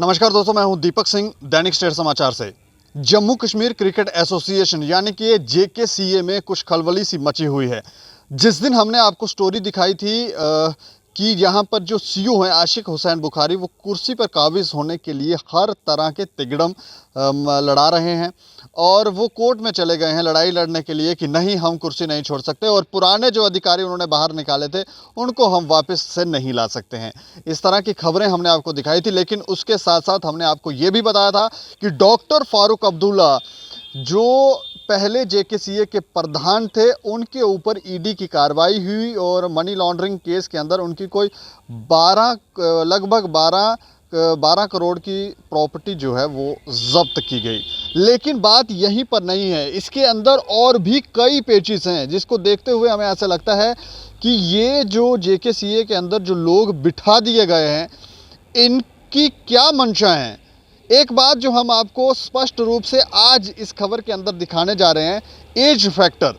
नमस्कार दोस्तों, मैं हूं दीपक सिंह, दैनिक स्टेट समाचार से। जम्मू कश्मीर क्रिकेट एसोसिएशन यानी कि जेकेसीए में कुछ खलबली सी मची हुई है। जिस दिन हमने आपको स्टोरी दिखाई थी कि यहाँ पर जो सीईओ हैं आशिक हुसैन बुखारी, वो कुर्सी पर काबिज होने के लिए हर तरह के तिगड़म लड़ा रहे हैं और वो कोर्ट में चले गए हैं लड़ाई लड़ने के लिए कि नहीं, हम कुर्सी नहीं छोड़ सकते और पुराने जो अधिकारी उन्होंने बाहर निकाले थे उनको हम वापस से नहीं ला सकते हैं। इस तरह की खबरें हमने आपको दिखाई थी, लेकिन उसके साथ साथ हमने आपको ये भी बताया था कि डॉक्टर फारूक अब्दुल्ला जो पहले जेकेसीए के प्रधान थे, उनके ऊपर ईडी की कार्रवाई हुई और मनी लॉन्ड्रिंग केस के अंदर उनकी कोई लगभग 12 करोड़ की प्रॉपर्टी जो है वो जब्त की गई। लेकिन बात यहीं पर नहीं है, इसके अंदर और भी कई पेचीज हैं जिसको देखते हुए हमें ऐसा लगता है कि ये जो जेकेसीए के अंदर जो लोग बिठा दिए गए हैं, इनकी क्या मंशा है। एक बात जो हम आपको स्पष्ट रूप से आज इस खबर के अंदर दिखाने जा रहे हैं, एज फैक्टर।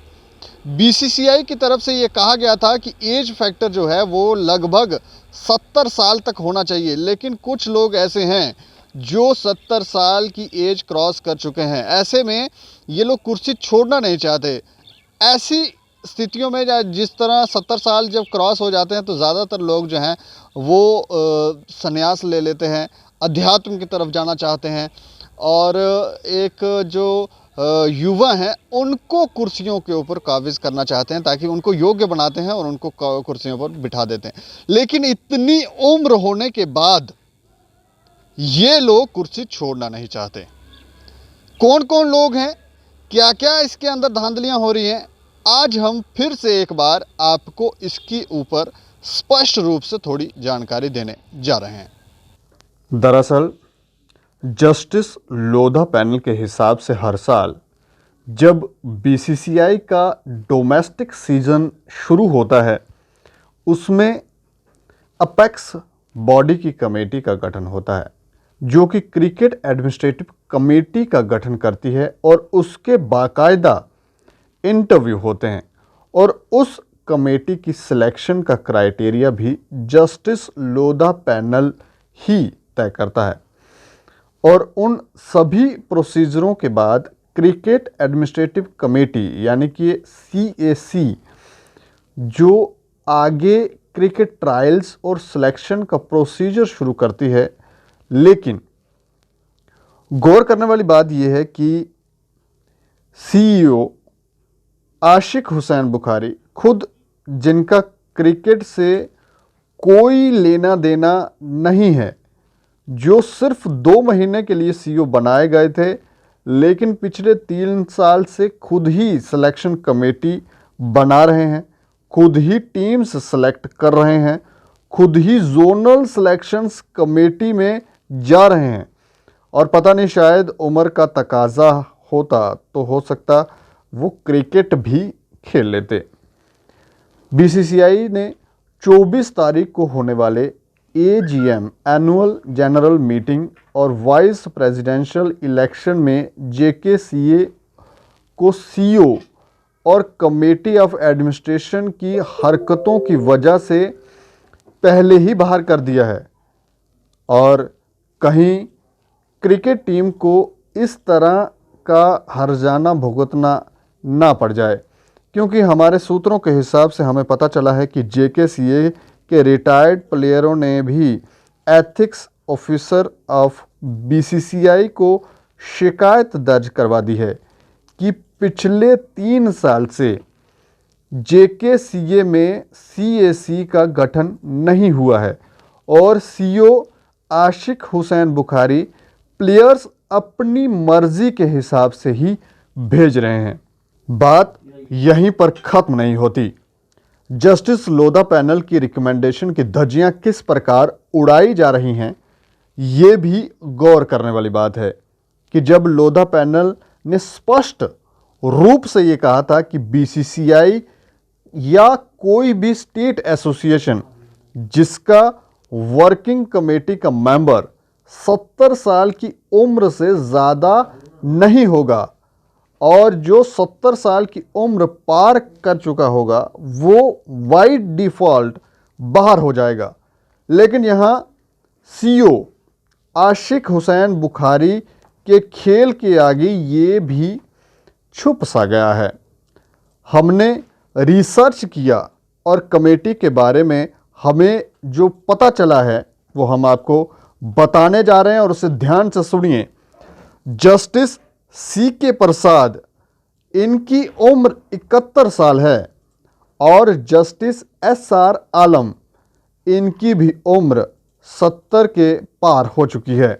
बीसीसीआई की तरफ से ये कहा गया था कि एज फैक्टर जो है वो लगभग 70 साल तक होना चाहिए, लेकिन कुछ लोग ऐसे हैं जो 70 साल की एज क्रॉस कर चुके हैं। ऐसे में ये लोग कुर्सी छोड़ना नहीं चाहते। ऐसी स्थितियों में जिस तरह 70 साल जब क्रॉस हो जाते हैं तो ज़्यादातर लोग जो हैं वो संन्यास ले लेते हैं, अध्यात्म की तरफ जाना चाहते हैं और एक जो युवा हैं उनको कुर्सियों के ऊपर काबिज करना चाहते हैं ताकि उनको योग्य बनाते हैं और उनको कुर्सियों पर बिठा देते हैं। लेकिन इतनी उम्र होने के बाद ये लोग कुर्सी छोड़ना नहीं चाहते। कौन कौन लोग हैं, क्या क्या इसके अंदर धांधलियां हो रही हैं, आज हम फिर से एक बार आपको इसके ऊपर स्पष्ट रूप से थोड़ी जानकारी देने जा रहे हैं। दरअसल जस्टिस लोधा पैनल के हिसाब से हर साल जब बीसीसीआई का डोमेस्टिक सीजन शुरू होता है, उसमें अपेक्स बॉडी की कमेटी का गठन होता है जो कि क्रिकेट एडमिनिस्ट्रेटिव कमेटी का गठन करती है और उसके बाकायदा इंटरव्यू होते हैं और उस कमेटी की सिलेक्शन का क्राइटेरिया भी जस्टिस लोधा पैनल ही तय करता है। और उन सभी प्रोसीजरों के बाद क्रिकेट एडमिनिस्ट्रेटिव कमेटी यानी कि सीएसी जो आगे क्रिकेट ट्रायल्स और सिलेक्शन का प्रोसीजर शुरू करती है। लेकिन गौर करने वाली बात यह है कि सीईओ आशिक हुसैन बुखारी खुद, जिनका क्रिकेट से कोई लेना देना नहीं है, जो सिर्फ 2 महीने के लिए सीईओ बनाए गए थे, लेकिन पिछले 3 साल से खुद ही सिलेक्शन कमेटी बना रहे हैं, खुद ही टीम्स सेलेक्ट कर रहे हैं, खुद ही जोनल सिलेक्शंस कमेटी में जा रहे हैं। और पता नहीं, शायद उम्र का तकाजा होता तो हो सकता वो क्रिकेट भी खेल लेते। बीसीसीआई ने 24 तारीख को होने वाले एजीएम एनुअल जनरल मीटिंग और वाइस प्रेसिडेंशियल इलेक्शन में जेकेसीए को सीईओ और कमेटी ऑफ एडमिनिस्ट्रेशन की हरकतों की वजह से पहले ही बाहर कर दिया है और कहीं क्रिकेट टीम को इस तरह का हर्जाना भुगतना ना पड़ जाए, क्योंकि हमारे सूत्रों के हिसाब से हमें पता चला है कि जेकेसीए के रिटायर्ड प्लेयरों ने भी एथिक्स ऑफिसर ऑफ बीसीसीआई को शिकायत दर्ज करवा दी है कि पिछले 3 साल से जेकेसीए में सीएसी का गठन नहीं हुआ है और सीईओ आशिक हुसैन बुखारी प्लेयर्स अपनी मर्जी के हिसाब से ही भेज रहे हैं। बात यहीं पर खत्म नहीं होती। जस्टिस लोधा पैनल की रिकमेंडेशन की धज्जियां किस प्रकार उड़ाई जा रही हैं, ये भी गौर करने वाली बात है कि जब लोधा पैनल ने स्पष्ट रूप से ये कहा था कि बीसीसीआई या कोई भी स्टेट एसोसिएशन जिसका वर्किंग कमेटी का मेंबर 70 साल की उम्र से ज़्यादा नहीं होगा और जो 70 साल की उम्र पार कर चुका होगा वो बाय डिफ़ॉल्ट बाहर हो जाएगा। लेकिन यहाँ सीईओ आशिक हुसैन बुखारी के खेल के आगे ये भी छुप सा गया है। हमने रिसर्च किया और कमेटी के बारे में हमें जो पता चला है वो हम आपको बताने जा रहे हैं और उसे ध्यान से सुनिए। जस्टिस CK प्रसाद, इनकी उम्र 71 साल है और जस्टिस SR आलम, इनकी भी उम्र 70 के पार हो चुकी है,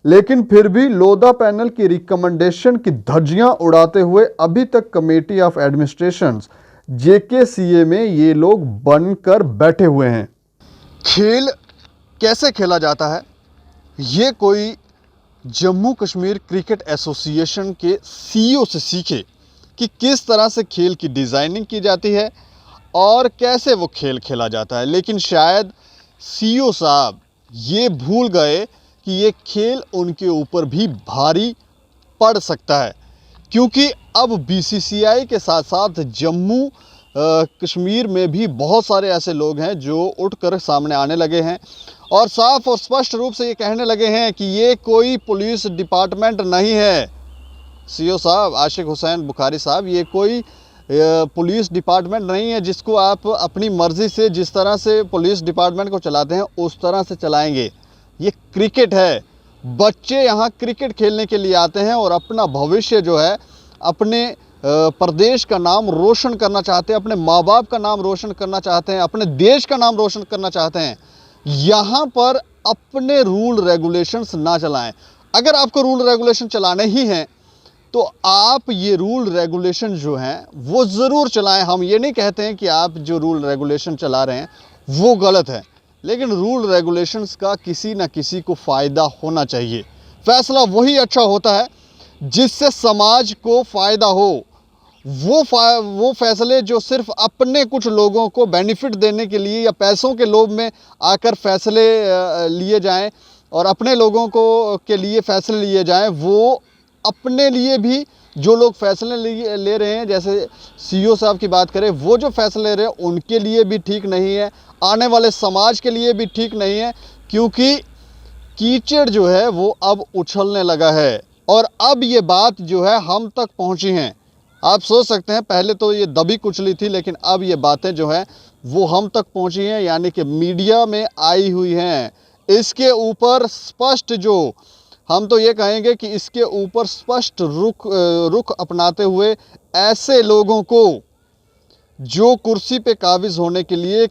लेकिन फिर भी लोधा पैनल की रिकमेंडेशन की धज्जियां उड़ाते हुए अभी तक कमेटी ऑफ एडमिनिस्ट्रेशन JKCA में ये लोग बनकर बैठे हुए हैं। खेल कैसे खेला जाता है ये कोई जम्मू कश्मीर क्रिकेट एसोसिएशन के CEO से सीखे कि किस तरह से खेल की डिज़ाइनिंग की जाती है और कैसे वो खेल खेला जाता है। लेकिन शायद CEO साहब ये भूल गए कि ये खेल उनके ऊपर भी भारी पड़ सकता है, क्योंकि अब BCCI के साथ साथ जम्मू कश्मीर में भी बहुत सारे ऐसे लोग हैं जो उठकर सामने आने लगे हैं और साफ और स्पष्ट रूप से ये कहने लगे हैं कि ये कोई पुलिस डिपार्टमेंट नहीं है। CEO साहब, आशिक हुसैन बुखारी साहब, ये कोई पुलिस डिपार्टमेंट नहीं है जिसको आप अपनी मर्ज़ी से जिस तरह से पुलिस डिपार्टमेंट को चलाते हैं उस तरह से चलाएंगे। ये क्रिकेट है, बच्चे यहाँ क्रिकेट खेलने के लिए आते हैं और अपना भविष्य जो है अपने प्रदेश का नाम रोशन करना चाहते हैं, अपने माँ बाप का नाम रोशन करना चाहते हैं, अपने देश का नाम रोशन करना चाहते हैं। यहाँ पर अपने रूल रेगुलेशंस ना चलाएं। अगर आपको रूल रेगुलेशन चलाने ही हैं तो आप ये रूल रेगुलेशन जो हैं वो ज़रूर चलाएं। हम ये नहीं कहते हैं कि आप जो रूल रेगुलेशन चला रहे हैं वो गलत है, लेकिन रूल रेगुलेशंस का किसी न किसी को फ़ायदा होना चाहिए। फैसला वही अच्छा होता है जिससे समाज को फ़ायदा हो। वो फैसले जो सिर्फ अपने कुछ लोगों को बेनिफिट देने के लिए या पैसों के लोभ में आकर फैसले लिए जाएं और अपने लोगों को के लिए फैसले लिए जाएं, वो अपने लिए भी जो लोग फैसले ले रहे हैं, जैसे CEO साहब की बात करें, वो जो फैसले ले रहे हैं उनके लिए भी ठीक नहीं है, आने वाले समाज के लिए भी ठीक नहीं है, क्योंकि कीचड़ जो है वो अब उछलने लगा है और अब ये बात जो है हम तक पहुंची हैं। आप सोच सकते हैं पहले तो ये दबी कुचली थी, लेकिन अब ये बातें जो हैं वो हम तक पहुंची हैं, यानी कि मीडिया में आई हुई हैं। इसके ऊपर स्पष्ट जो हम तो ये कहेंगे कि इसके ऊपर स्पष्ट रुख अपनाते हुए ऐसे लोगों को जो कुर्सी पे काबिज होने के लिए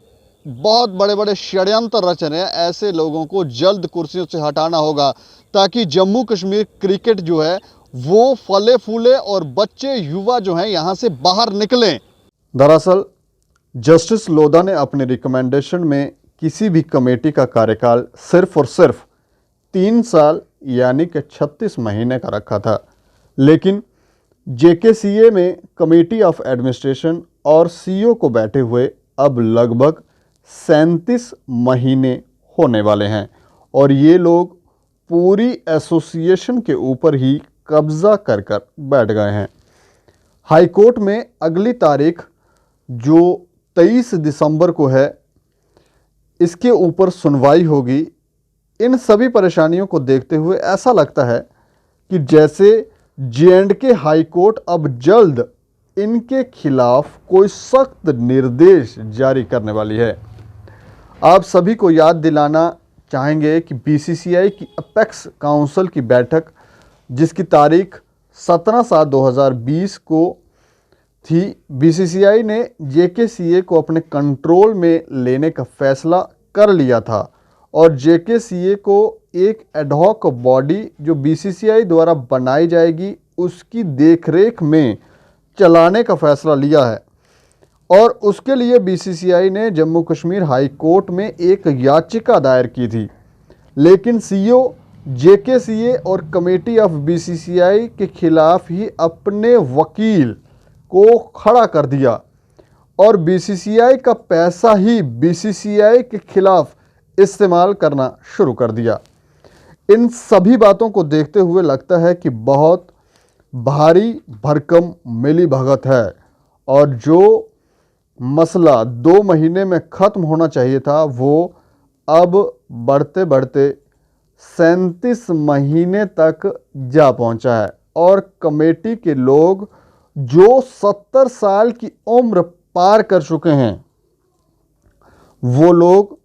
बहुत बड़े बड़े षड्यंत्र रच रहे हैं, ऐसे लोगों को जल्द कुर्सियों से हटाना होगा ताकि जम्मू कश्मीर क्रिकेट जो है वो फले फूले और बच्चे युवा जो हैं यहाँ से बाहर निकलें। दरअसल जस्टिस लोधा ने अपने रिकमेंडेशन में किसी भी कमेटी का कार्यकाल सिर्फ और सिर्फ 3 साल यानी कि 36 महीने का रखा था, लेकिन JKCA में कमेटी ऑफ एडमिनिस्ट्रेशन और CEO को बैठे हुए अब लगभग 37 महीने होने वाले हैं और ये लोग पूरी एसोसिएशन के ऊपर ही कब्जा कर बैठ गए हैं। हाई कोर्ट में अगली तारीख जो 23 दिसंबर को है, इसके ऊपर सुनवाई होगी। इन सभी परेशानियों को देखते हुए ऐसा लगता है कि जैसे J&K हाई कोर्ट अब जल्द इनके खिलाफ कोई सख्त निर्देश जारी करने वाली है। आप सभी को याद दिलाना चाहेंगे कि BCCI की अपेक्स काउंसिल की बैठक जिसकी तारीख 17/7/2020 को थी, BCCI ने JKCA को अपने कंट्रोल में लेने का फैसला कर लिया था और JKCA को एक एडहॉक बॉडी जो BCCI द्वारा बनाई जाएगी उसकी देखरेख में चलाने का फैसला लिया है और उसके लिए BCCI ने जम्मू कश्मीर हाई कोर्ट में एक याचिका दायर की थी, लेकिन CEO JKCA और कमेटी ऑफ BCCI के खिलाफ ही अपने वकील को खड़ा कर दिया और BCCI का पैसा ही BCCI के खिलाफ इस्तेमाल करना शुरू कर दिया। इन सभी बातों को देखते हुए लगता है कि बहुत भारी भरकम मिली भगत है और जो मसला 2 महीने में ख़त्म होना चाहिए था वो अब बढ़ते बढ़ते 37 महीने तक जा पहुंचा है और कमेटी के लोग जो 70 साल की उम्र पार कर चुके हैं, वो लोग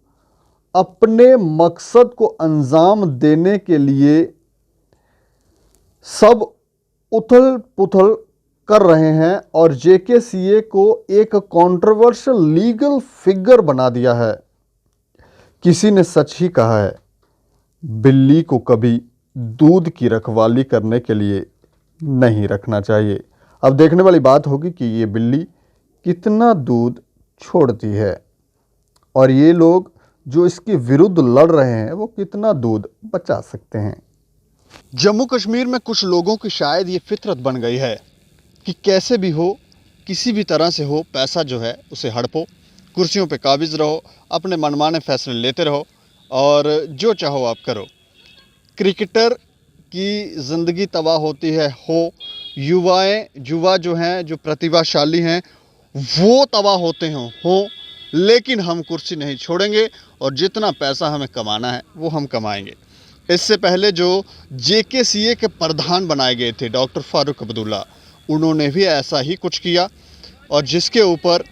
अपने मकसद को अंजाम देने के लिए सब उथल पुथल कर रहे हैं और जेकेसीए को एक कंट्रोवर्शियल लीगल फिगर बना दिया है। किसी ने सच ही कहा है, बिल्ली को कभी दूध की रखवाली करने के लिए नहीं रखना चाहिए। अब देखने वाली बात होगी कि ये बिल्ली कितना दूध छोड़ती है और ये लोग जो इसके विरुद्ध लड़ रहे हैं वो कितना दूध बचा सकते हैं। जम्मू कश्मीर में कुछ लोगों की शायद ये फितरत बन गई है कि कैसे भी हो, किसी भी तरह से हो, पैसा जो है उसे हड़पो, कुर्सियों पे काबिज रहो, अपने मनमाने फैसले लेते रहो और जो चाहो आप करो। क्रिकेटर की ज़िंदगी तबाह होती है युवा जो हैं, जो प्रतिभाशाली हैं, वो तबाह होते हो, लेकिन हम कुर्सी नहीं छोड़ेंगे और जितना पैसा हमें कमाना है वो हम कमाएंगे। इससे पहले जो जेकेसीए के प्रधान बनाए गए थे डॉक्टर फारूक अब्दुल्ला, उन्होंने भी ऐसा ही कुछ किया और जिसके ऊपर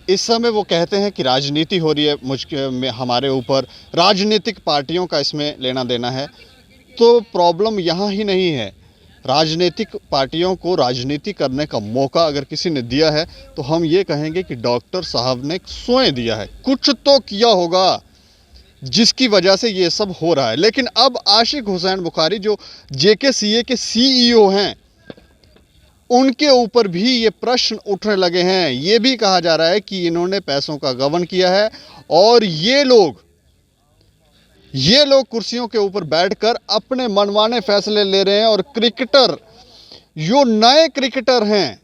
इस समय वो कहते हैं कि राजनीति हो रही है हमारे ऊपर, राजनीतिक पार्टियों का इसमें लेना देना है। तो प्रॉब्लम यहाँ ही नहीं है। राजनीतिक पार्टियों को राजनीति करने का मौका अगर किसी ने दिया है तो हम ये कहेंगे कि डॉक्टर साहब ने स्वयं दिया है, कुछ तो किया होगा जिसकी वजह से ये सब हो रहा है। लेकिन अब आशिक हुसैन बुखारी जो जेकेसीए के सीईओ हैं, उनके ऊपर भी ये प्रश्न उठने लगे हैं। ये भी कहा जा रहा है कि इन्होंने पैसों का गबन किया है और ये लोग कुर्सियों के ऊपर बैठकर अपने मनमाने फैसले ले रहे हैं। और क्रिकेटर, जो नए क्रिकेटर हैं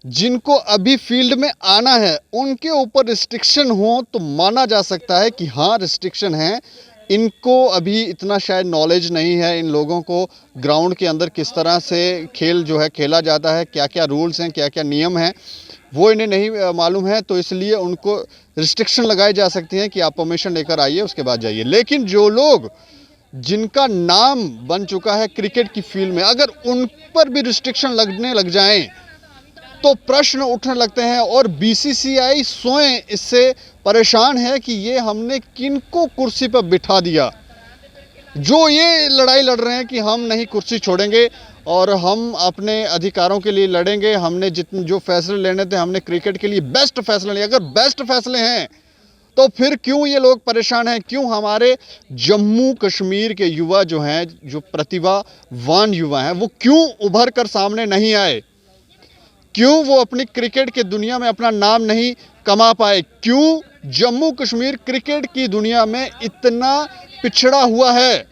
जिनको अभी फील्ड में आना है, उनके ऊपर रिस्ट्रिक्शन हो तो माना जा सकता है कि हाँ रिस्ट्रिक्शन है। इनको अभी इतना शायद नॉलेज नहीं है, इन लोगों को ग्राउंड के अंदर किस तरह से खेल जो है खेला जाता है, क्या क्या रूल्स हैं, क्या क्या नियम हैं, वो इन्हें नहीं मालूम है। तो इसलिए उनको रिस्ट्रिक्शन लगाई जा सकती हैं कि आप परमिशन लेकर आइए, उसके बाद जाइए। लेकिन जो लोग जिनका नाम बन चुका है क्रिकेट की फील्ड में, अगर उन पर भी रिस्ट्रिक्शन लगने लग जाएं तो प्रश्न उठने लगते हैं। और बीसीसीआई स्वयं इससे परेशान है कि ये हमने किनको कुर्सी पर बिठा दिया। जो ये लड़ाई लड़ रहे हैं कि हम नहीं कुर्सी छोड़ेंगे और हम अपने अधिकारों के लिए लड़ेंगे, हमने जो फैसले लेने थे हमने क्रिकेट के लिए बेस्ट फैसले लिए। अगर बेस्ट फैसले हैं तो फिर क्यों ये लोग परेशान हैं? क्यों हमारे जम्मू कश्मीर के युवा जो हैं, जो प्रतिभावान युवा हैं, वो क्यों उभर कर सामने नहीं आए? क्यों वो अपनी क्रिकेट की दुनिया में अपना नाम नहीं कमा पाए? क्यों जम्मू कश्मीर क्रिकेट की दुनिया में इतना पिछड़ा हुआ है?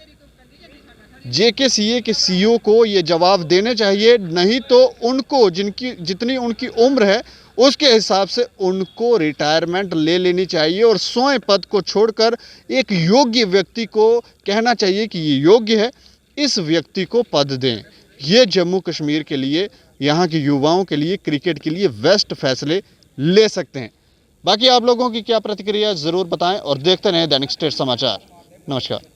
जेकेसीए के सीईओ को ये जवाब देने चाहिए, नहीं तो उनको जितनी उनकी उम्र है उसके हिसाब से उनको रिटायरमेंट ले लेनी चाहिए और स्वयं पद को छोड़कर एक योग्य व्यक्ति को कहना चाहिए कि ये योग्य है, इस व्यक्ति को पद दें। ये जम्मू कश्मीर के लिए, यहाँ के युवाओं के लिए, क्रिकेट के लिए बेस्ट फैसले ले सकते हैं। बाकी आप लोगों की क्या प्रतिक्रिया ज़रूर बताएं और देखते रहें दैनिक स्टेट समाचार। नमस्कार।